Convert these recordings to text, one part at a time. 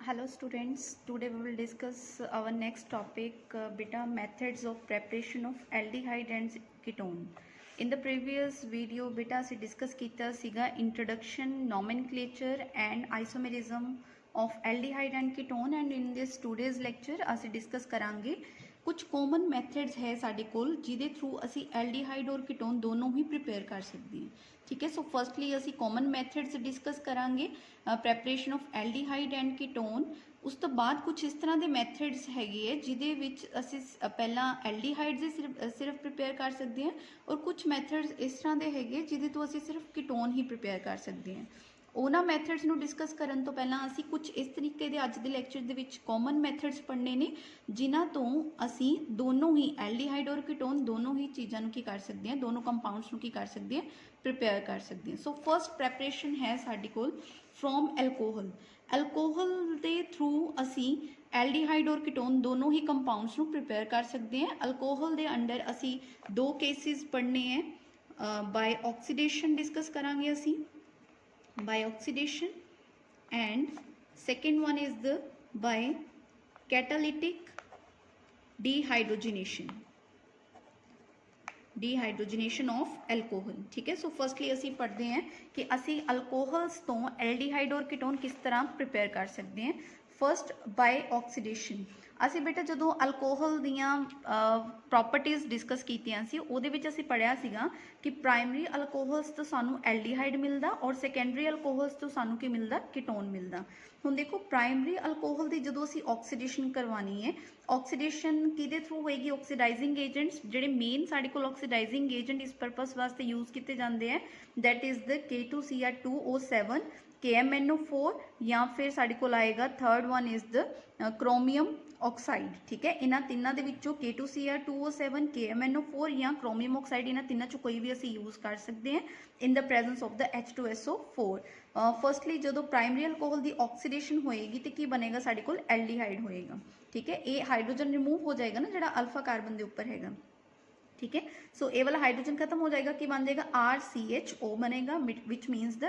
Hello students, today we will discuss our next topic beta methods of preparation of aldehyde and ketone. In the previous video beta ਅਸੀਂ discuss ਕੀਤਾ ਸੀਗਾ introduction, nomenclature and isomerism of aldehyde and ketone, and in this today's lecture ਅਸੀਂ discuss ਕਰਾਂਗੇ कुछ common methods है साडे कोल जिहदे through असी एल्डिहाइड और कीटोन दोनों ही प्रिपेयर कर सकते हैं। ठीक है, सो फर्स्टली असी कॉमन मैथड्स डिस्कस करांगे preparation of aldehyde and ketone. उस तो बाद कुछ इस तरह के मैथड्स हैगे जिहदे विच असी पहला एल्डिहाइड से सिर्फ प्रिपेयर कर सकते हैं और कुछ मैथड्स इस तरह के हैगे जिहदे तो असी सिर्फ कीटोन ही प्रिपेयर कर सकते हैं। ਉਹਨਾਂ ਮੈਥਡਸ ਨੂੰ ਡਿਸਕਸ ਕਰਨ ਤੋਂ ਪਹਿਲਾਂ ਅਸੀਂ ਕੁਝ ਇਸ ਤਰੀਕੇ ਦੇ ਅੱਜ ਦੇ ਲੈਕਚਰ ਦੇ ਵਿੱਚ ਕਾਮਨ ਮੈਥਡਸ ਪੜ੍ਹਨੇ ਨੇ ਜਿਨ੍ਹਾਂ ਤੋਂ ਅਸੀਂ ਦੋਨੋਂ ਹੀ ਐਲਡੀਹਾਈਡ ਔਰ ਕੀਟੋਨ ਦੋਨੋਂ ਹੀ ਚੀਜ਼ਾਂ ਨੂੰ ਕੀ ਕਰ ਸਕਦੇ ਹਾਂ, ਦੋਨੋਂ ਕੰਪਾਊਂਡਸ ਨੂੰ ਕੀ ਕਰ ਸਕਦੇ ਹਾਂ, ਪ੍ਰਿਪੇਅਰ ਕਰ ਸਕਦੇ ਹਾਂ। ਸੋ ਫਰਸਟ ਪ੍ਰੈਪਰੇਸ਼ਨ ਹੈ ਸਾਡੇ ਕੋਲ ਫਰੋਮ ਐਲਕੋਹਲ। ਐਲਕੋਹਲ ਦੇ ਥਰੂ ਅਸੀਂ ਐਲਡੀਹਾਈਡ ਔਰ ਕੀਟੋਨ दोनों ही कंपाउंड्स ਨੂੰ प्रिपेयर कर सकते हैं। अल्कोहल ਦੇ अंडर ਅਸੀਂ दो केसिस पढ़ने हैं। बाय ऑक्सीडेशन डिस्कस करांगे ਅਸੀਂ by oxidation, and second one is the by catalytic dehydrogenation of alcohol। ठीक है, सो फर्स्टली असी पढ़ते हैं कि असी अल्कोहल्स तो एल्डिहाइड और कीटोन किस तरह प्रिपेयर कर सकते हैं। First by oxidation. ਅਸੀਂ ਬੇਟਾ ਜਦੋਂ ਅਲਕੋਹਲ ਦੀਆਂ ਪ੍ਰੋਪਰਟੀਜ਼ ਡਿਸਕਸ ਕੀਤੀਆਂ ਸੀ ਉਹਦੇ ਵਿੱਚ ਅਸੀਂ ਪੜ੍ਹਿਆ ਸੀਗਾ ਕਿ ਪ੍ਰਾਇਮਰੀ ਅਲਕੋਹਲਸ ਤੋਂ ਸਾਨੂੰ ਐਲਡੀਹਾਈਡ ਮਿਲਦਾ ਔਰ ਸੈਕੰਡਰੀ ਅਲਕੋਹਲਸ ਤੋਂ ਸਾਨੂੰ ਕੀ ਮਿਲਦਾ, ਕੀਟੋਨ ਮਿਲਦਾ। ਹੁਣ ਦੇਖੋ ਪ੍ਰਾਇਮਰੀ ਅਲਕੋਹਲ ਦੀ ਜਦੋਂ ਅਸੀਂ ਆਕਸੀਡੇਸ਼ਨ ਕਰਵਾਉਣੀ ਹੈ, ਆਕਸੀਡੇਸ਼ਨ ਕਿਹਦੇ ਥਰੂ ਹੋਏਗੀ, ਆਕਸੀਡਾਈਜ਼ਿੰਗ ਏਜੰਟਸ ਜਿਹੜੇ ਮੇਨ ਸਾਡੇ ਕੋਲ ਆਕਸੀਡਾਈਜ਼ਿੰਗ ਏਜੰਟ ਇਸ ਪਰਪਸ ਵਾਸਤੇ ਯੂਜ਼ ਕੀਤੇ ਜਾਂਦੇ ਹੈ that is the K2Cr2O7 KMNO4 ਜਾਂ ਫਿਰ ਸਾਡੇ ਕੋਲ ਆਏਗਾ third one is the chromium oxide. ठीक है, इन्हां तिन्नां दे विच्चों K2Cr2O7 KMNO4 या क्रोमियम ऑक्साइड इन्हां तिन्नां चों कोई भी असीं यूज़ कर सकते हैं इन the presence of the H2SO4। Firstly जो प्राइमरी अल्कोहल की ऑक्सीडेशन होएगी तो की बनेगा साडे कोल एल्डिहाइड होएगा। ठीक है, ये हाइड्रोजन रिमूव हो जाएगा ना जिहड़ा अल्फा कार्बन के उपर हैगा। ठीक है, सो ये वाला हाइड्रोजन खत्म हो जाएगा, कि बन जाएगा RCHO बनेगा which means the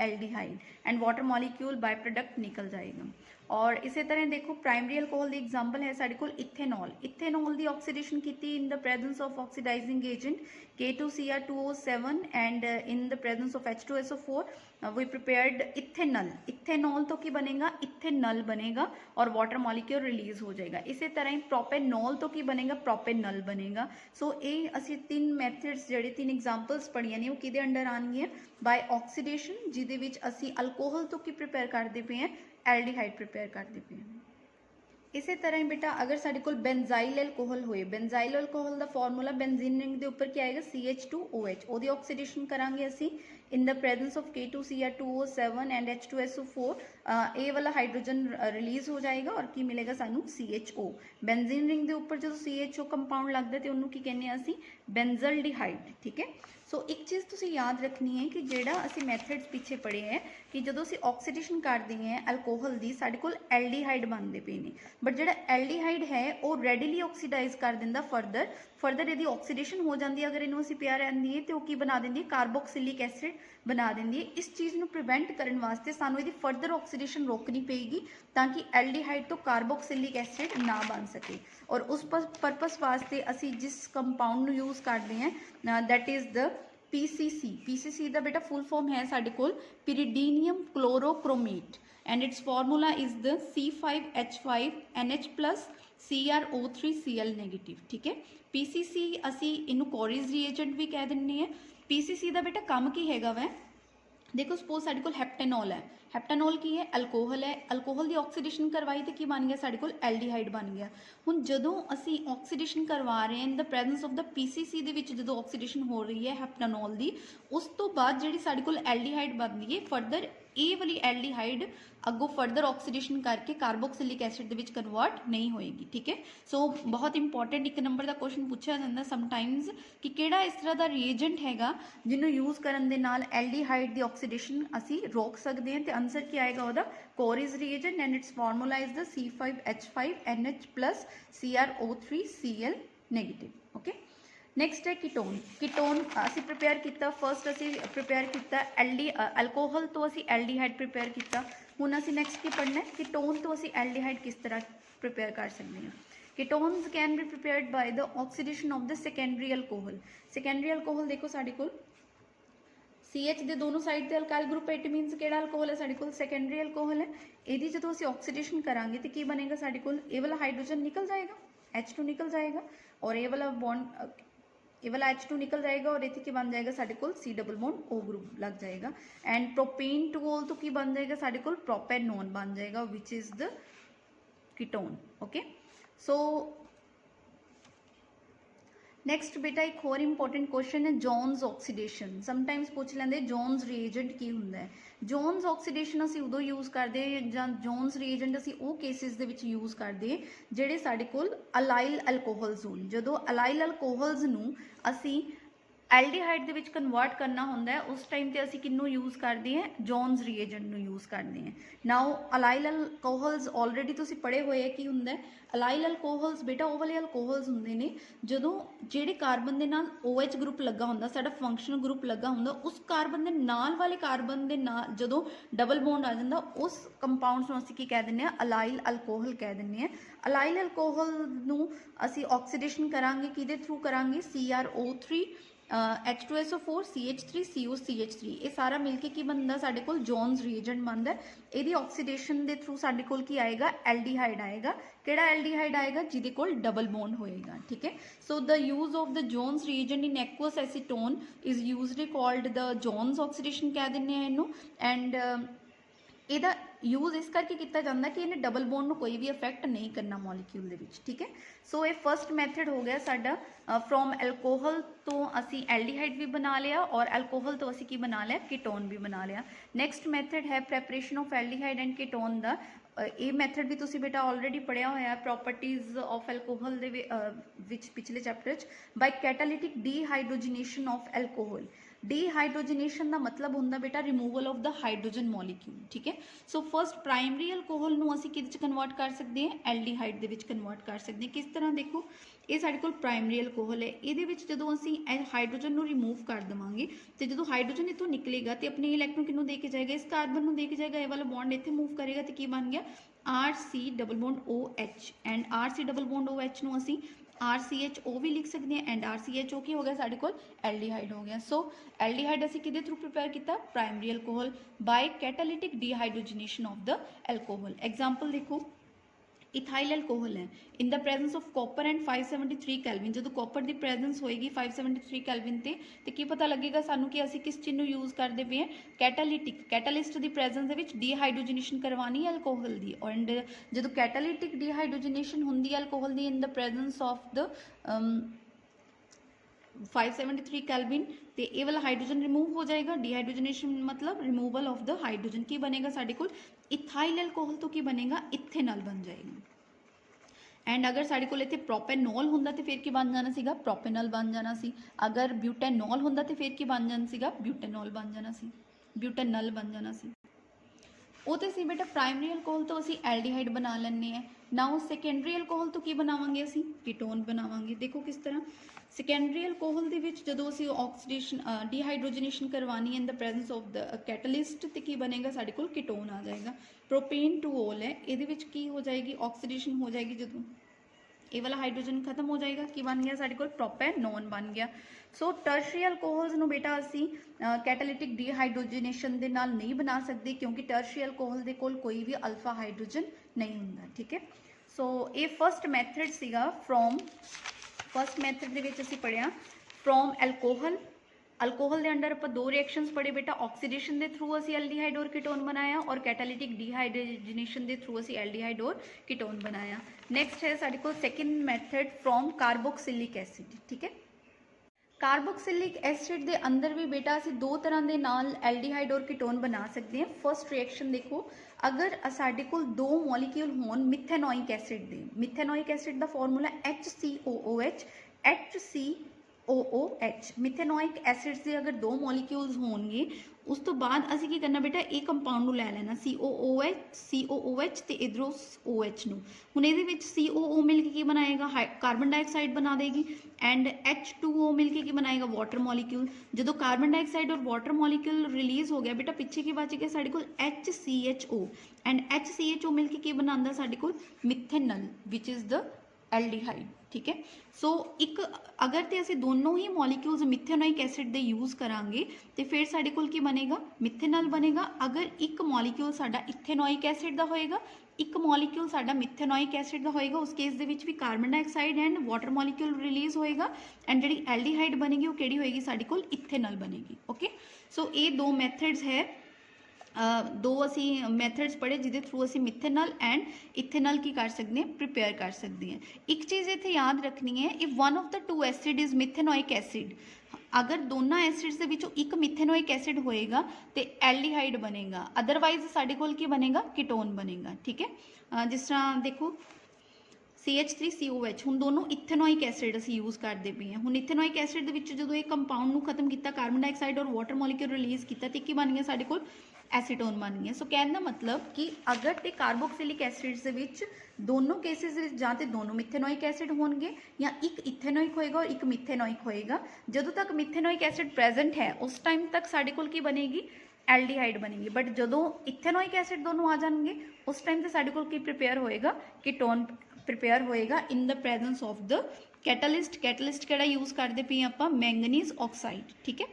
aldehyde and water molecule by product निकल जाएगा। और इसी तरह देखो प्राइमरी अल्कोहल की एग्जाम्पल है साडे कोल इथेनॉल। इथेनॉल की ऑक्सीडेशन की in the presence of oxidising agent K2Cr2O7 and in the presence of H2SO4 we prepared ethanol. Ethanol तो की बनेगा, इथेनॉल बनेगा और वाटर मॉलिक्यूल रिलीज हो जाएगा। इसी तरह ही प्रोपेनॉल तो की बनेगा, प्रोपेनॉल बनेगा। सो ये असी तीन मैथड्स जिहड़े तीन एग्जाम्पल्स पढ़िया ने वो किहदे अंडर आउणगीआं, बाय ऑक्सीडेशन जिहदे विच असी अल्कोहल तो की प्रिपेयर करते पे हैं, एल्डिहाइड प्रिपेयर करते पे हैं। इसी तरह ही बेटा अगर साडे कोल बेंजाइल अल्कोहल होए, बेंजाइल अल्कोहल का फॉर्मूला बेंजीन रिंग के उपर क्या आएगा, CH2OH। ਉਹਦੀ ऑक्सीडेशन करांगे असी इन the presence of K2Cr2O7 and H2SO4 ये वाला हाइड्रोजन रिलीज हो जाएगा और की मिलेगा सानू CHO। बेंजीन रिंग के उपर जो CHO कंपाउंड लगता है तो उन्होंने की कहने असी बेंजल्डिहाइड। ठीक है, सो एक चीज़ तुसी याद रखनी है कि जेड़ा असी मैथड्स पीछे पढ़े हैं कि जो असी ऑक्सीडेशन करते हैं अल्कोहल की साडे कोल एल्डिहाइड बनते पे ने, बट जेड़ा एल्डिहाइड है वो रेडिली ऑक्सीडाइज कर दिंदा फरदर यदि ऑक्सीडेशन हो जाती है अगर इनू असी पिया रहिंदी है तो की बना देंदी है, कार्बोक्सिलिक एसिड बना देंदी है। इस चीज़ को प्रिवेंट करने वास्ते सानू इहदी फरदर ऑक्सीडेशन रोकनी पेगी ताकि एल्डिहाइड तो कार्बोक्सिलिक एसिड ना बन सके। और उस परपस वास्ते असी जिस कंपाउंड नू यूज़ करते हैं दैट इज़ द PCC का बेटा फुल फॉर्म है साडे कोल pyridinium chlorochromate and its formula is the C5H5NH plus CrO3Cl negative. ठीक है, PCC असी इनू कोरिज रिएजेंट भी कह दिंने हैं। PCC का बेटा काम की हैगा वै, देखो सपोज साडे कोल हैप्टेनॉल है, हैप्टेनॉल की है, अल्कोहल है, अल्कोहल की ऑक्सीडेशन करवाई तो की बन गया साडे कोल एल्डिहाइड बन गया। हुण जदों असी ऑक्सीडेशन करवा रहे हैं इन the presence of the PCC दे विच जदों ऑक्सीडेशन हो रही है हैप्टेनॉल की, उस तो बाद जिहड़ी साडे कोल एल्डिहाइड बनदी है फरदर ये वाली एल्डिहाइड अगों फरदर ऑक्सीडेशन करके कार्बोक्सिलिक एसिड दे विच कन्वर्ट नहीं होएगी। ठीक है, सो बहुत इंपॉर्टेंट एक नंबर का क्वेश्चन पूछा जाता समटाइम्स कि किहड़ा इस तरह का रिएजेंट हैगा जिन्हों यूज़ करन दे नाल एल्डिहाइड की ऑक्सीडेशन असी रोक सकते हैं। तो आंसर क्या आएगा वह Corey's reagent and its formula is the C5H5NH plus CrO3Cl negative. Okay, next ਹੈ ਕੀਟੋਨ। ਕੀਟੋਨ ਅਸੀਂ ਪ੍ਰਿਪੇਅਰ ਕੀਤਾ, ਫਸਟ ਅਸੀਂ ਪ੍ਰਿਪੇਅਰ ਕੀਤਾ ਐਲਕੋਹਲ ਤੋਂ ਅਸੀਂ ਐਲਡੀਹਾਈਡ ਪ੍ਰਿਪੇਅਰ ਕੀਤਾ। ਹੁਣ ਅਸੀਂ ਨੈਕਸਟ ਕੀ ਪੜ੍ਹਨਾ ਹੈ, ਕੀਟੋਨ ਤੋਂ ਅਸੀਂ ਐਲਡੀਹਾਈਡ ਕਿਸ ਤਰ੍ਹਾਂ ਪ੍ਰਿਪੇਅਰ ਕਰ ਸਕਦੇ ਹਾਂ। Ketones can be prepared by the oxidation of the secondary alcohol. Secondary alcohol ਦੇਖੋ ਸਾਡੇ ਕੋਲ CH ਦੇ ਦੋਨੋਂ ਸਾਈਡ ਤੇ ਅਲਕਾइल ग्रुप है, इट मीनस ਕਿਹੜਾ ਅਲਕੋਹਲ ਹੈ ਸਾਡੇ ਕੋਲ, ਸੈਕੰਡਰੀ ਅਲਕੋਹਲ ਹੈ। ਇਹਦੀ ਜਦੋਂ ਅਸੀਂ ਆਕਸੀਡੇਸ਼ਨ ਕਰਾਂਗੇ ਤੇ ਕੀ ਬਣੇਗਾ ਸਾਡੇ ਕੋਲ, ਇਹ ਵਾਲਾ ਹਾਈਡਰੋਜਨ ਨਿਕਲ ਜਾਏਗਾ, H2 ਨਿਕਲ ਜਾਏਗਾ, और ये वाला बॉन्ड ये वाला H2 निकल जाएगा और इतने की बन जाएगा साढ़े कोल C double bond O group लग जाएगा। एंड प्रोपेन टू ओल तो की बन जाएगा साढ़े कोल प्रोपेनोन बन जाएगा which is the ketone. Okay, so next बेटा एक होर इंपॉर्टेंट क्वेश्चन है जोन्स ऑक्सीडेशन। समटाइम्स पूछ लेंगे जोन्स रीएजेंट की होंगे है। जोन्स ऑक्सीडेशन असी उदों यूज़ करते ਜਾਂ जोन्स रीएजेंट असी वो केसिस ਦੇ ਵਿੱਚ यूज़ करते ਜਿਹੜੇ ਸਾਡੇ ਕੋਲ ਅਲਾइल ਅਲਕੋਹਲਸ ਹੋਣ। ਜਦੋਂ ਅਲਾइल ਅਲਕੋਹਲਸ ਨੂੰ ਅਸੀਂ ਐਲਡੀਹਾਈਡ ਦੇ ਵਿੱਚ ਕਨਵਰਟ ਕਰਨਾ ਹੁੰਦਾ ਹੈ ਉਸ ਟਾਈਮ ਤੇ ਅਸੀਂ ਕਿਹਨੂੰ ਯੂਜ਼ ਕਰਦੇ ਹਾਂ, ਜੋਨਸ ਰੀਏਜੈਂਟ ਨੂੰ ਯੂਜ਼ ਕਰਦੇ ਹਾਂ। ਨਾਓ ਅਲਾइल ਅਲਕੋਹਲਸ ਆਲਰੇਡੀ ਤੁਸੀਂ ਪੜ੍ਹੇ ਹੋਏ ਹੈ ਕੀ ਹੁੰਦਾ ਹੈ। ਅਲਾइल ਅਲਕੋਹਲਸ ਬੇਟਾ ਉਹ ਵਾਲੇ ਅਲਕੋਹਲਸ ਹੁੰਦੇ ਨੇ ਜਦੋਂ ਜਿਹੜੇ ਕਾਰਬਨ ਦੇ ਨਾਲ OH ਗਰੁੱਪ ਲੱਗਾ ਹੁੰਦਾ, ਸਾਡਾ ਫੰਕਸ਼ਨਲ ਗਰੁੱਪ ਲੱਗਾ ਹੁੰਦਾ, ਉਸ ਕਾਰਬਨ ਦੇ ਨਾਲ ਵਾਲੇ ਕਾਰਬਨ ਦੇ ਨਾਲ ਜਦੋਂ ਡਬਲ ਬੌਂਡ ਆ ਜਾਂਦਾ ਉਸ ਕੰਪਾਊਂਡਸ ਨੂੰ ਅਸੀਂ ਕੀ ਕਹਿ ਦਿੰਦੇ ਹਾਂ, ਅਲਾइल ਅਲਕੋਹਲ ਕਹਿ ਦਿੰਦੇ ਹਾਂ। ਅਲਾइल ਅਲਕੋਹਲ ਨੂੰ ਅਸੀਂ ਆਕਸੀਡੇਸ਼ਨ ਕਰਾਂਗੇ ਕਿਹਦੇ ਥਰੂ ਕਰਾਂਗੇ, CrO3 H2SO4 CH3 CO CH3 ਇਹ ਸਾਰਾ ਮਿਲ ਕੇ ਕੀ ਬਣਦਾ ਸਾਡੇ ਕੋਲ ਜੋਨਸ ਰੀਏਜੈਂਟ ਬਣਦਾ। ਇਹਦੀ ਆਕਸੀਡੇਸ਼ਨ ਦੇ ਥਰੂ ਸਾਡੇ ਕੋਲ ਕੀ ਆਏਗਾ, ਐਲਡੀਹਾਈਡ ਆਏਗਾ। ਕਿਹੜਾ ਐਲਡੀਹਾਈਡ ਆਏਗਾ, ਜਿਹਦੇ ਕੋਲ ਡਬਲ ਬੌਂਡ ਹੋਏਗਾ। ਠੀਕ ਹੈ, so the use of the Jones reagent in aqueous acetone is usually called the Jones oxidation ਕਹਿ ਦਿੰਦੇ ਆ ਇਹਨੂੰ। ਐਂਡ ਇਹਦਾ यूज़ इस करके किया जाता कि इन्हें डबल बॉन्ड में कोई भी इफेक्ट नहीं करना मॉलिक्यूल दे विच। ठीक है, सो ये फर्स्ट मैथड हो गया साडा फ्रॉम एल्कोहल तो असी एल्डिहाइड भी बना लिया और एल्कोहल तो असी की बना लिया, कीटोन भी बना लिया। नैक्सट मैथड है preparation of aldehyde and ketone का। ये मैथड भी तुसी बेटा ऑलरेडी पढ़िया होया प्रॉपर्टीज ऑफ एल्कोहल दे विच पिछले chapter by catalytic dehydrogenation of alcohol. Dehydrogenation का मतलब होंदा बेटा removal of the hydrogen molecule. ठीक है, सो फर्स्ट प्राइमरी अल्कोहल नूं असीं किहदे च कन्वर्ट कर सकते हैं, एल्डिहाइड दे विच कन्वर्ट कर सकते हैं। किस तरह देखो, ये साडे कोल प्राइमरी अल्कोहल है, इहदे विच जदों असीं हाइड्रोजन नूं रिमूव कर देवांगे तो जदों हाइड्रोजन इत्थों निकलेगा तो अपने इलैक्ट्रॉन किहनूं दे के जाएगा, इस कार्बन नूं दे के जाएगा, ये वाला बॉन्ड इत्थे मूव करेगा तो की बन गया RC double bond OH। And RC double bond OH नूं असीं RCHO भी लिख सकते हैं एंड RCHO की हो गया साढ़े कोल एल्डिहाइड हो गया। सो एल्डिहाइड असी किहदे थ्रू प्रिपेयर किया, primary alcohol by catalytic dehydrogenation of the alcohol. Example देखो, इथाइल अल्कोहल है in the presence of copper and 573 kelvin. जो कॉपर की प्रेजेंस होएगी 573 कैल्विन ते की पता लगेगा सानू कि असी किस चीज़ यूज़ करते पे हैं, कैटालिटिक कैटालिस्ट की प्रेजेंस दे विच डीहाइड्रोजनेशन करवानी है अल्कोहल की। एंड जो कैटालिटिक डीहाइड्रोजनेशन होंदी है अल्कोहल की in the presence of the 573 kelvin तो ये वाला हाइड्रोजन रिमूव हो जाएगा। डीहाइड्रोजनेशन मतलब रिमूवल ऑफ द हाइड्रोजन। की बनेगा साढ़े कोल इथाइल अल्कोहल तो की बनेगा इथेनॉल बन जाएगा। एंड अगर साढ़े कोल इत्थे प्रोपेनॉल होंदा तो फिर की बन जाना सीगा, प्रोपेनॉल बन जाना सी। अगर ब्यूटेनॉल होंदा तो फिर की बन जाना सीगा, ब्यूटेनॉल बन जाना सी, ब्यूटेनॉल बन जाना सी। वो तो सी बेटा प्राइमरी अल्कोहल तो असी एल्डिहाइड बना लैंने हैं। नाउ सैकेंडरी अल्कोहल तो की बनावांगे असी, कीटोन बनावांगे। देखो किस तरह सैकेंडरी अल्कोहल दे विच जदों असी ऑक्सीडेशन डीहाइड्रोजनेशन करवानी है in the presence of the catalyst तो की बनेगा साढ़े कोल कीटोन आ जाएगा। प्रोपेन टू ओल है, ये विच की हो जाएगी ऑक्सीडेशन हो जाएगी, जदों ये वाला हाइड्रोजन खत्म हो जाएगा की बन गया साढ़े कोल प्रोपेनॉन बन गया। सो टर्शरी अल्कोहल्स नूं बेटा असी कैटालिटिक डीहाइड्रोजनेशन दे नाल नहीं बना सकते क्योंकि टर्शरी अल्कोहल दे कोल कोई भी अल्फा हाइड्रोजन नहीं हुंदा। ठीक है, सो ये फर्स्ट मैथड सीगा फ्रॉम फर्स्ट मैथड दे विच असी पढ़िया फ्रॉम एल्कोहल। अल्कोहल के अंडर आप दो रिएक्शनस पढ़े बेटा, ऑक्सीडेशन के थ्रू असी एल्डिहाइड और कीटोन बनाया और कैटालिटिक डीहाइड्रोजनेशन के थ्रू असी एल्डिहाइड और कीटोन बनाया। नैक्सट है साढ़े को second method from carboxylic acid. ठीक है, कार्बोक्सिलिक एसिड के अंदर भी बेटा असी दो तरह के नाल एल्डिहाइड और कीटोन बना सकते हैं। फर्स्ट रिएक्शन देखो, अगर साढ़े कोल दो मॉलिक्यूल होन मिथेनोइक एसिड दे, मिथेनोइक एसिड का formula HCOOH, HC OOH methanoic acids ਦੇ ਅਗਰ ਦੋ ਮੋਲੀਕਿਊਲਸ ਹੋਣਗੇ ਉਸ ਤੋਂ ਬਾਅਦ ਅਸੀਂ ਕੀ ਕਰਨਾ ਬੇਟਾ ਇਹ ਕੰਪਾਊਂਡ ਨੂੰ ਲੈ ਲੈਣਾ COOH ਤੇ ਇਧਰੋਂ OH ਨੂੰ। ਹੁਣ ਇਹਦੇ ਵਿੱਚ COO ਮਿਲ ਕੇ ਕੀ ਬਣਾਏਗਾ ਕਾਰਬਨ ਡਾਈਆਕਸਾਈਡ ਬਣਾ ਦੇਗੀ ਐਂਡ H2O ਮਿਲ ਕੇ ਕੀ ਬਣਾਏਗਾ ਵਾਟਰ ਮੋਲੀਕਿਊਲ। ਜਦੋਂ ਕਾਰਬਨ ਡਾਈਆਕਸਾਈਡ ਔਰ ਵਾਟਰ ਮੋਲੀਕਿਊਲ ਰਿਲੀਜ਼ ਹੋ ਗਿਆ ਬੇਟਾ ਪਿੱਛੇ ਕੀ ਬਚ ਗਿਆ ਸਾਡੇ ਕੋਲ HCHO ਐਂਡ HCHO ਮਿਲ ਕੇ ਕੀ ਬਣਾਉਂਦਾ ਸਾਡੇ ਕੋਲ ਮਿਥੇਨਲ ਵਿਚ ਇਜ਼ ਦ ਐਲਡੀਹਾਈਡ। ठीक है सो एक अगर तो असं दोनों ही मॉलीक्यूल्स मिथेनोइक एसिड दे यूज़ करांगे तो फिर साडे कोल की बनेगा मिथेनल बनेगा। अगर एक मॉलीक्यूल साडा इथेनोइक एसिड दा होएगा एक मॉलीक्यूल साडा मिथेनोइक एसिड दा होएगा उस केस दे विच भी carbon dioxide and water molecule release होएगा एंड जिहड़ी एल्डिहाइड बनेगी वो किहड़ी होएगी साडे कोल इथेनल बनेगी। ओके सो ये दो मैथड्स है दो असी मैथड्स पढ़े जिहदे थ्रू असी मिथेनल एंड इथेनल की कर सकते हैं प्रिपेयर कर सकते हैं। एक चीज़ इत्थे याद रखनी है if one of the two acid is methanoic acid अगर दोनों एसिड्स के विचों एक मिथेनोइक एसिड होएगा तो एल्डिहाइड बनेगा अदरवाइज साडे कोल की बनेगा कीटोन बनेगा। ठीक है जिस तरह देखो CH3COH हुण दोनों इथेनोइक एसिड असी यूज़ करते पे हैं। हुण इथेनोइक एसिड दे विच जदों ये कंपाउंड नूं खत्म किया कार्बन डाइऑक्साइड और वाटर मॉलीक्यूल रिलीज़ किया तो की बन गया साडे कोल एसीटोन बन गया। सो कहने का मतलब कि अगर तो कार्बोक्सिलिक एसिड्स दे विच दोनों केसिस जां ते दोनों मिथेनोइक एसिड होणगे या एक इथेनोइक होएगा और एक मिथेनोइक होएगा। जदों तक मिथेनोइक एसिड प्रेजेंट है उस टाइम तक साडे कोल की बनेगी एल्डिहाइड बनेगी बट जदों इथेनोइक एसिड दोनों आ जाएंगे उस टाइम ते साडे कोल की प्रिपेयर होएगा कीटोन प्रिपेयर होएगा in the presence of the catalyst. Catalyst केड़ा यूज़ करते पे आपां मैंगनीज ऑक्साइड। ठीक है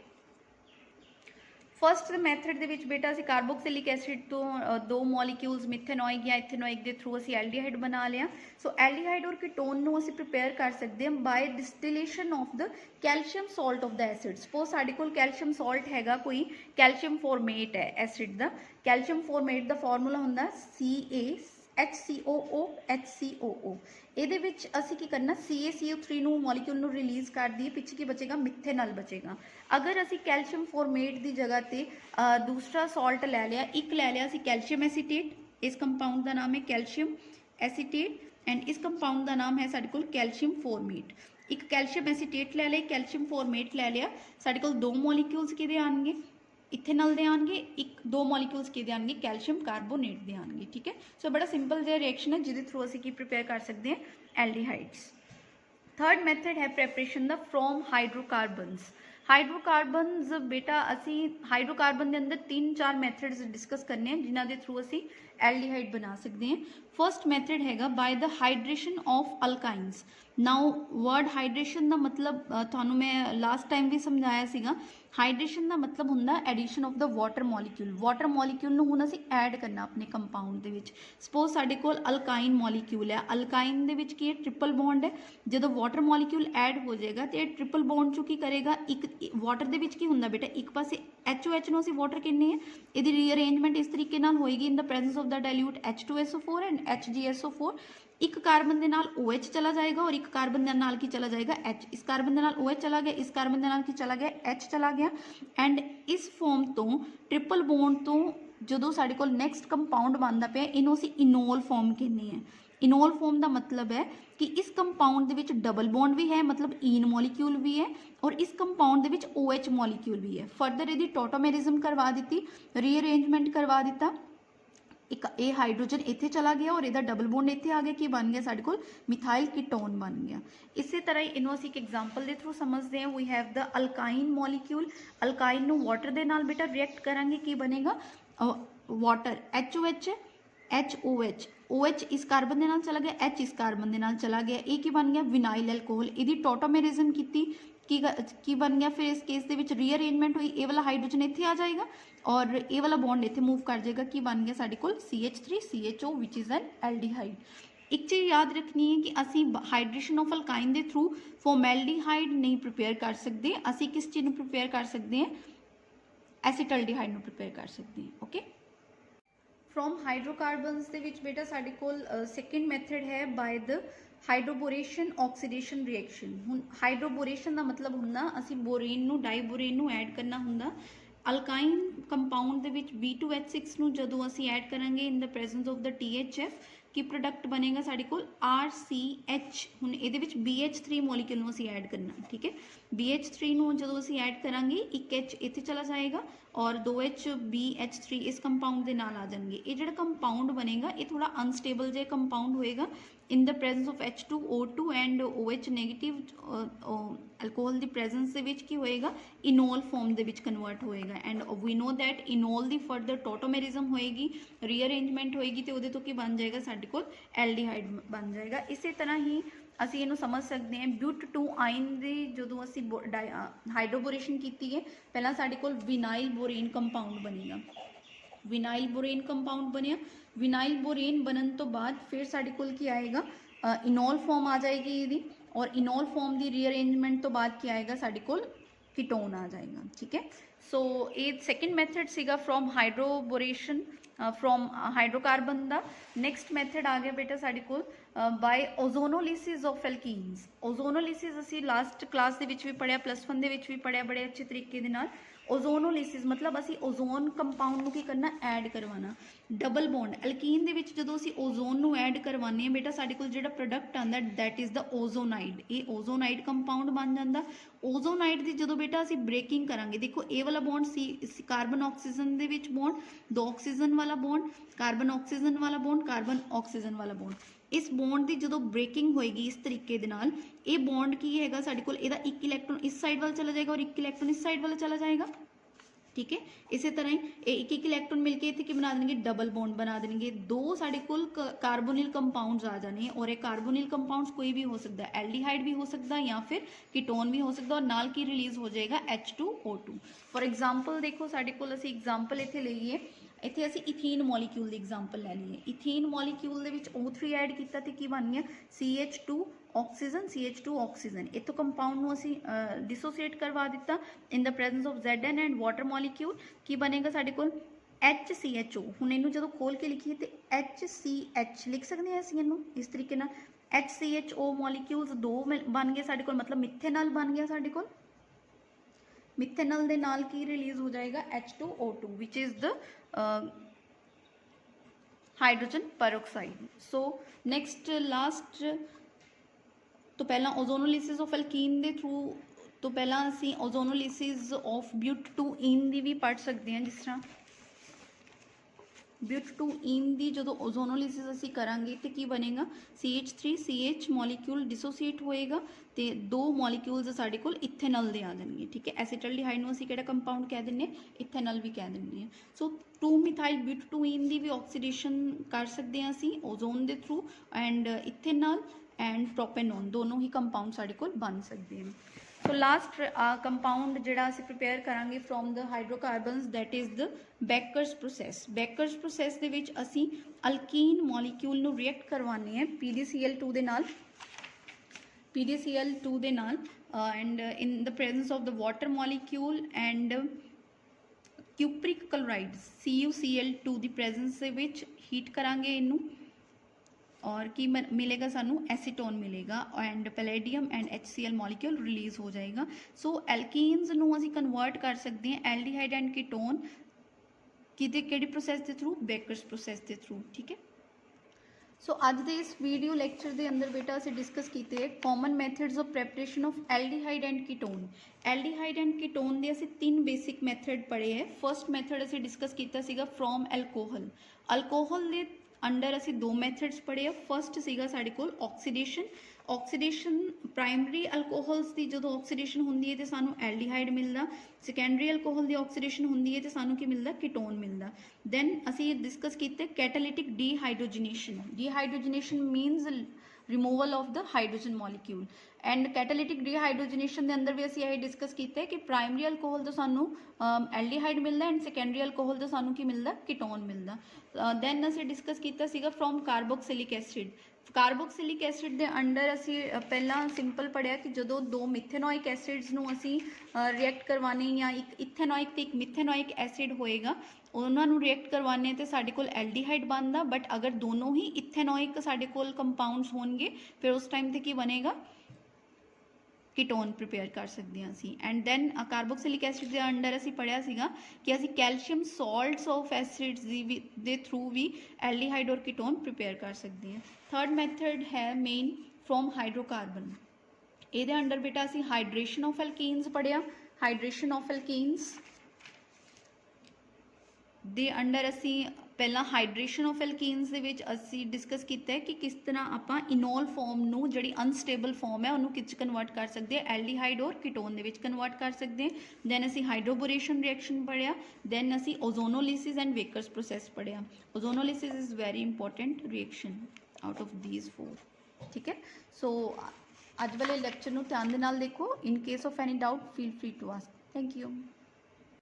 फस्ट मैथड दे विच बेटा असी कार्बोक्सिलिक एसिड तो दो मॉलीक्यूल्स मिथेनोइक या इथेनोइक के थ्रू असी एल्डिहाइड बना लिया। सो एल्डिहाइड और कीटोन नूं असी प्रिपेयर कर सकते हैं by distillation of the calcium salt of the acid. Suppose साडे कोल कैल्शियम सॉल्ट हैगा कोई कैल्शियम फॉर्मेट है एसिड दा कैल्शियम फॉर्मेट दा फॉर्मूला हुंदा CaHCOO ਇਹਦੇ ਵਿੱਚ ਅਸੀਂ ਕੀ ਕਰਨਾ CaCO3 ਨੂੰ ਮੋਲੀਕਿਊਲ ਨੂੰ ਰਿਲੀਜ਼ ਕਰ ਦਈਏ ਪਿੱਛੇ ਕੀ ਬਚੇਗਾ ਮਿਥੇਨਲ ਬਚੇਗਾ। ਅਗਰ ਅਸੀਂ ਕੈਲਸ਼ੀਅਮ ਫੋਰਮੇਟ ਦੀ ਜਗ੍ਹਾ ਤੇ दूसरा सॉल्ट ले लिया एक ले लिया कैल्शियम एसीटेट इस कंपाउंड का नाम है कैल्शियम एसीटेट एंड इस कंपाउंड का नाम है साडे कोल कैल्शियम फॉर्मेट। एक कैल्शियम एसीटेट ले लिया कैल्शियम फॉर्मेट ले लिया साडे कोल दो मॉलीक्यूल्स किहदे आउणगे इथेनल दे आएंगे एक दो मॉलीक्यूल्स के आएंगे कैल्शियम कार्बोनेट दे आएंगे। ठीक है सो बड़ा सिंपल जो रिएक्शन है जिसके थ्रू असी की प्रिपेयर कर सकते हैं एल्डिहाइड्स। थर्ड मैथड है preparation the from hydrocarbons. Hydrocarbons बेटा असी हाइड्रोकार्बन के अंदर 3-4 मैथड्स डिस्कस करने हैं जिन्हों के थ्रू असी एल्डिहाइड बना सकते हैं। फर्स्ट मैथड हैगा by the hydration of alkynes. Now word hydration का मतलब थानू मैं लास्ट टाइम भी समझाया सीगा हाइड्रेशन का मतलब हुंदा addition of the water molecule नूं हुण असीं ऐड करना अपने कंपाउंड दे विच। सपोज साडे कोल अल्काइन मॉलीक्यूल है अल्काइन दे विच की है ट्रिपल बॉन्ड है जदों वाटर मॉलीक्यूल ऐड हो जाएगा तो यह ट्रिपल बॉन्ड चों की करेगा एक वाटर दे विच की हुंदा बेटा एक पासे HOH नूं असीं वाटर कहने हैं इहदी रीअरेंजमेंट इस तरीके नाल होएगी इन the presence of the dilute H2SO4 and HgSO4। एक कार्बन के नाल OH चला जाएगा और एक कार्बन के नाल की चला जाएगा H। इस कार्बन के नाल OH चला गया इस कार्बन के नाल की चला गया H चला गया एंड इस फॉर्म तो ट्रिपल बॉन्ड तो जो साडे कोल नैक्सट कंपाउंड बनता पे इनू असीं इनोल फॉर्म कहने हैं। इनोल फॉर्म का मतलब है कि इस कंपाउंड दे विच डबल बॉन्ड भी है मतलब इन मॉलीक्यूल भी है और इस कंपाउंड दे विच OH मॉलीक्यूल भी है। फर्दर इहदी टॉटोमेरिज्म करवा दी रीअरेंजमेंट करवा दिता एक ए हाइड्रोजन इत्थे चला गया और इहदा डबल बॉन्ड इत्थे आ गया कि बन गया साडे कोल मिथाइल कीटोन बन गया। इसी तरह इनू असीं एक एग्जाम्पल के थ्रू समझते हैं we have the alkyne molecule alkyne नूं वाटर दे नाल बेटा रिएक्ट करांगे की बनेगा वाटर HOH HOH OH इस कार्बन के नाल चला गया H इस कार्बन के नाल चला गया ये की बन गया विनाइल एल्कोहल। इहदी टॉटोमेरिज्म की बन गया फिर इस केस दे विच रीअरेंजमेंट हुई ए वाला हाइड्रोजन इत्थे आ जाएगा और ए वाला बॉन्ड इत्थे मूव कर जाएगा कि बन गया साडे कोल CH3CHO which is an aldehyde. एक चीज़ याद रखनी है कि असी हाइड्रेशन ऑफ अल्काइन के थ्रू फॉर्मैल्डिहाइड नहीं प्रिपेयर कर सकते असी किस चीज़ प्रिपेयर कर सकते हैं एसिटल्डिहाइड प्रिपेयर कर सकते हैं। ओके फ्रॉम हाइड्रोकार्बन्स दे विच बेटा साडे कोल सेकेंड मैथड है by the hydroboration oxidation reaction. हुण हाइड्रोबोरेशन का मतलब हुंदा असी बोरेन नूं डाईबोरेन नूं ऐड करना हुंदा अल्काइन कंपाउंड दे विच B2H6 नूं जदों असी ऐड करांगे इन the presence of the THF की प्रोडक्ट बनेगा साढ़े कोल RCH। हुण इहदे विच BH3 मॉलीक्यूल नूं असीं ऐड करना, ठीक है। BH3 नूं जदों असीं ऐड करांगे, एक H इत्थे चला जाएगा और 2H BH3 इस कंपाउंड दे नाल आ जाणगे। ये जिहड़ा कंपाउंड बनेगा ये थोड़ा अनस्टेबल जिहा कंपाउंड होएगा in the presence of H2O2 and OH negative alcohol की प्रेजेंस दे विच की होएगा, इनोल फॉर्म दे विच कन्वर्ट होएगा। And we know that enol की फर्दर टोटोमेरिज्म होएगी, रीअरेंजमेंट होएगी तो उहदे तो की बन जाएगा साडे कोल एल्डिहाइड बन जाएगा। इसी तरह ही ਅਸੀਂ ਇਹਨੂੰ ਸਮਝ ਸਕਦੇ ਹਾਂ ब्यूट टू आइन ਦੀ ਜਦੋਂ ਅਸੀਂ ਹਾਈਡਰੋਬੋਰੇਸ਼ਨ ਕੀਤੀ ਹੈ, ਪਹਿਲਾਂ ਸਾਡੇ ਕੋਲ ਵਿਨਾइल बोरेन कंपाउंड बनेगा। विनाइल बोरेन कंपाउंड बनिया, विनाइल बोरेन बनन तो बाद फिर साडे कोल की आएगा इनोल फॉर्म आ जाएगी ਇਹਦੀ, और इनोल फॉर्म की रीअरेंजमेंट तो बाद की आएगा साडे कोल कीटोन आ जाएगा, ठीक है। सो ये सैकेंड मैथड सीगा फ्रॉम हाइड्रोबोरेशन फ्रॉम हाइड्रोकार्बन का। नैक्सट मैथड आ गया बेटा साडे कोल by ozonolysis of alkenes. Ozonolysis असी लास्ट क्लास दे विच भी पढ़िया, +1 दे विच भी पढ़िया बड़े अच्छे तरीके दे नाल। ओजोनोलिसिस मतलब असी ओजोन कंपाउंड नूं की करना, ऐड करवाना। डबल बॉन्ड एल्कीन दे विच जदों असी ओजोन नूं ऐड करवाने हैं बेटा, साडे कोल जिहड़ा प्रोडक्ट आंदा दैट इज़ द ओजोनाइड। ये ओजोनाइड कंपाउंड बन जाता। ओजोनाइड की जदों बेटा असी ब्रेकिंग करांगे, देखो ए वाला बॉन्ड सी कार्बन ऑक्सीजन दे विच बॉन्ड, 2 ऑक्सीजन वाला बॉन्ड, कार्बन ऑक्सीजन वाला बॉन्ड, कार्बन ऑक्सीजन वाला बॉन्ड। इस बॉन्ड की जो ब्रेकिंग होएगी इस तरीके दे नाल, ये बॉन्ड की हैगा साडे कोल, इहदा एक इलैक्ट्रॉन इस साइड वाल चला जाएगा और एक इलैक्ट्रॉन इस साइड वाल चला जाएगा, ठीक है। इसी तरह ही एक एक इलैक्ट्रॉन मिलके इत्थे की बना देंगे, डबल बॉन्ड बना देंगे। 2 साडे कोल कार्बोनिल कंपाउंड्स आ जाने, और ये कार्बोनिल कंपाउंड्स कोई भी हो सकता है, एल्डिहाइड भी हो सकता है या फिर कीटोन भी हो सकता है, और नाल की रिलीज हो जाएगा H2O2। फॉर एग्जाम्पल देखो साडे कोल असीं एग्जाम्पल इत्थे लईए, इत्थे असीं इथीन मॉलीक्यूल की एग्जाम्पल लै लईए। इथीन मॉलीक्यूल दे विच O3 ऐड कीता ते की बन गया CH2 oxygen, CH2 oxygen. इतों compound नूं असीं डिसोसीएट करवा दिता इन the presence of Zn and water molecule, की बनेगा साडे कोल HCHO। हुण इहनूं जदों खोल के लिखीए तो HCH लिख सकते हैं असीं इहनूं इस तरीके नाल। HCHO मॉलीक्यूल्स 2 बन गए साडे कोल, मतलब मिथेनॉल बन गया साडे कोल। मिथेनॉल दे नाल की रिलीज हो जाएगा H2O2 which is the hydrogen peroxide. So next last तो पहला ओजोनोलिसिस ऑफ एल्कीन के थ्रू, तो पहला असी ओजोनोलिसिस ऑफ ब्यूट टू इन की भी पढ़ सकते हैं। जिस तरह ब्यूट टू इन की जो ओजोनोलिसिस असी करांगे तो की बनेगा CH3CH मॉलीक्यूल डिसोसीएट होएगा तो 2 मॉलीक्यूल्स साडे कोल इथेनॉल दे आ जाएंगे, ठीक है। एसीटल्डिहाइड नूं असी किहड़ा कंपाउंड कह दिंदे हैं, इथेनॉल भी कह दिंदे हैं। सो 2 मिथाइल ब्यूट टू इन की भी ऑक्सीडेशन कर सकते हैं असी ओजोन के through, and ethanol and propanone दोनों ही कंपाउंड साडे कोल बन सकते हैं। सो लास्ट कंपाउंड जिहड़ा असीं प्रिपेयर करांगे from the hydrocarbons that is the Wacker's process. Wacker's process दे विच असीं अल्कीन मॉलीक्यूल नूं रिएक्ट करवाने हैं PDCl2 दे नाल, PDCl2 दे नाल, and in the presence of the water molecule and cupric chloride CuCl2 की प्रेजेंस दे विच हीट करांगे इनू, और की मिलेगा सानू एसीटोन मिलेगा, and palladium and HCl molecule release हो जाएगा। सो एल्कीन्स नूं असीं कन्वर्ट कर सकते हैं एल्डिहाइड एंड कीटोन किहड़ी प्रोसैस के थ्रू, बैकर्स प्रोसैस के थ्रू, ठीक है। सो अज के इस वीडियो लैक्चर के अंदर बेटा असीं डिस्कस किए common methods of preparation of aldehyde and ketone. Aldehyde and ketone के असीं 3 बेसिक मैथड पढ़े है। फर्स्ट मैथड असीं डिस्कस किया सीगा फ्रॉम एल्कोहल। अल्कोहल के अंडर असीं 2 मैथड्स पढ़े आ। फर्स्ट सीगा साडे कोल ऑक्सीडेशन। ऑक्सीडेशन प्राइमरी अल्कोहल्स की जो ऑक्सीडेशन होंदी है तो सानू एल्डिहाइड मिलता, सैकेंडरी अल्कोहल की ऑक्सीडेशन होंदी है तो सानू की मिलता, कीटोन मिलता। दैन असीं डिस्कस किए catalytic dehydrogenation. Dehydrogenation मीनस removal of the hydrogen molecule, and catalytic dehydrogenation के अंदर भी असीं यह डिस्कस किया कि प्राइमरी अल्कोहल तो सानू एल्डिहाइड मिलता एंड सैकेंडरी अल्कोहल तो सानू की मिलता, कीटोन मिलता। दैन असीं डिस्कस किया सीगा from carboxylic acid. Carboxylic acid के अंडर असी पहला सिंपल पढ़िया कि जो 2 मिथेनोइक एसिड्स नूं असी रिएक्ट करवाने, या एक इथेनोइक तो एक मिथेनोइक एसिड होएगा, उन्होंने रिएक्ट करवाने तो साडे कोल एल्डिहाइड बनता। बट अगर दोनों ही इथेनोइक साडे कोल कंपाउंड्स होंगे फिर उस टाइम ते की बनेगा, कीटोन प्रिपेयर कर सकते हैं असी। एंड दैन कार्बोक्सिलिक एसिड के अंडर असी पढ़िया सीगा कि असी calcium salts of acids they through भी एल्डिहाइड और कीटोन प्रिपेयर कर सकते हैं। थर्ड मैथड है मेन फ्रॉम हाइड्रोकार्बन। ਇਹਦੇ ਅੰਡਰ ਬੇਟਾ ਅਸੀਂ ਹਾਈਡਰੇਸ਼ਨ ਆਫ ਐਲਕੀਨਸ ਪੜਿਆ। ਹਾਈਡਰੇਸ਼ਨ ਆਫ ਐਲਕੀਨਸ ਦੇ ਅੰਡਰ ਅਸੀਂ ਪਹਿਲਾਂ ਹਾਈਡਰੇਸ਼ਨ ਆਫ ਐਲਕੀਨਸ ਦੇ ਵਿੱਚ ਅਸੀਂ ਡਿਸਕਸ ਕੀਤਾ ਹੈ ਕਿ ਕਿਸ ਤਰ੍ਹਾਂ ਆਪਾਂ ਇਨੋਲ ਫਾਰਮ ਨੂੰ ਜਿਹੜੀ ਅਨਸਟੇਬਲ ਫਾਰਮ ਹੈ ਉਹਨੂੰ ਕਿਸ ਕਨਵਰਟ ਕਰ ਸਕਦੇ ਹਾਂ, ਐਲਡੀਹਾਈਡ ਔਰ ਕੀਟੋਨ ਦੇ ਵਿੱਚ ਕਨਵਰਟ ਕਰ ਸਕਦੇ ਹਾਂ। ਦੈਨ ਅਸੀਂ ਹਾਈਡਰੋਬੋਰੇਸ਼ਨ ਰਿਐਕਸ਼ਨ ਪੜਿਆ। ਦੈਨ ਅਸੀਂ ਓਜ਼ੋਨੋਲਿਸਿਸ ਐਂਡ ਵੇਕਰਸ ਪ੍ਰੋਸੈਸ ਪੜਿਆ। Ozonolysis is very important reaction out of these 4। ਠੀਕ ਹੈ, ਸੋ ਅੱਜ ਵਾਲੇ ਲੈਕਚਰ ਨੂੰ ਧਿਆਨ ਦੇ ਨਾਲ ਦੇਖੋ। In case of any doubt feel free to ask. Thank you.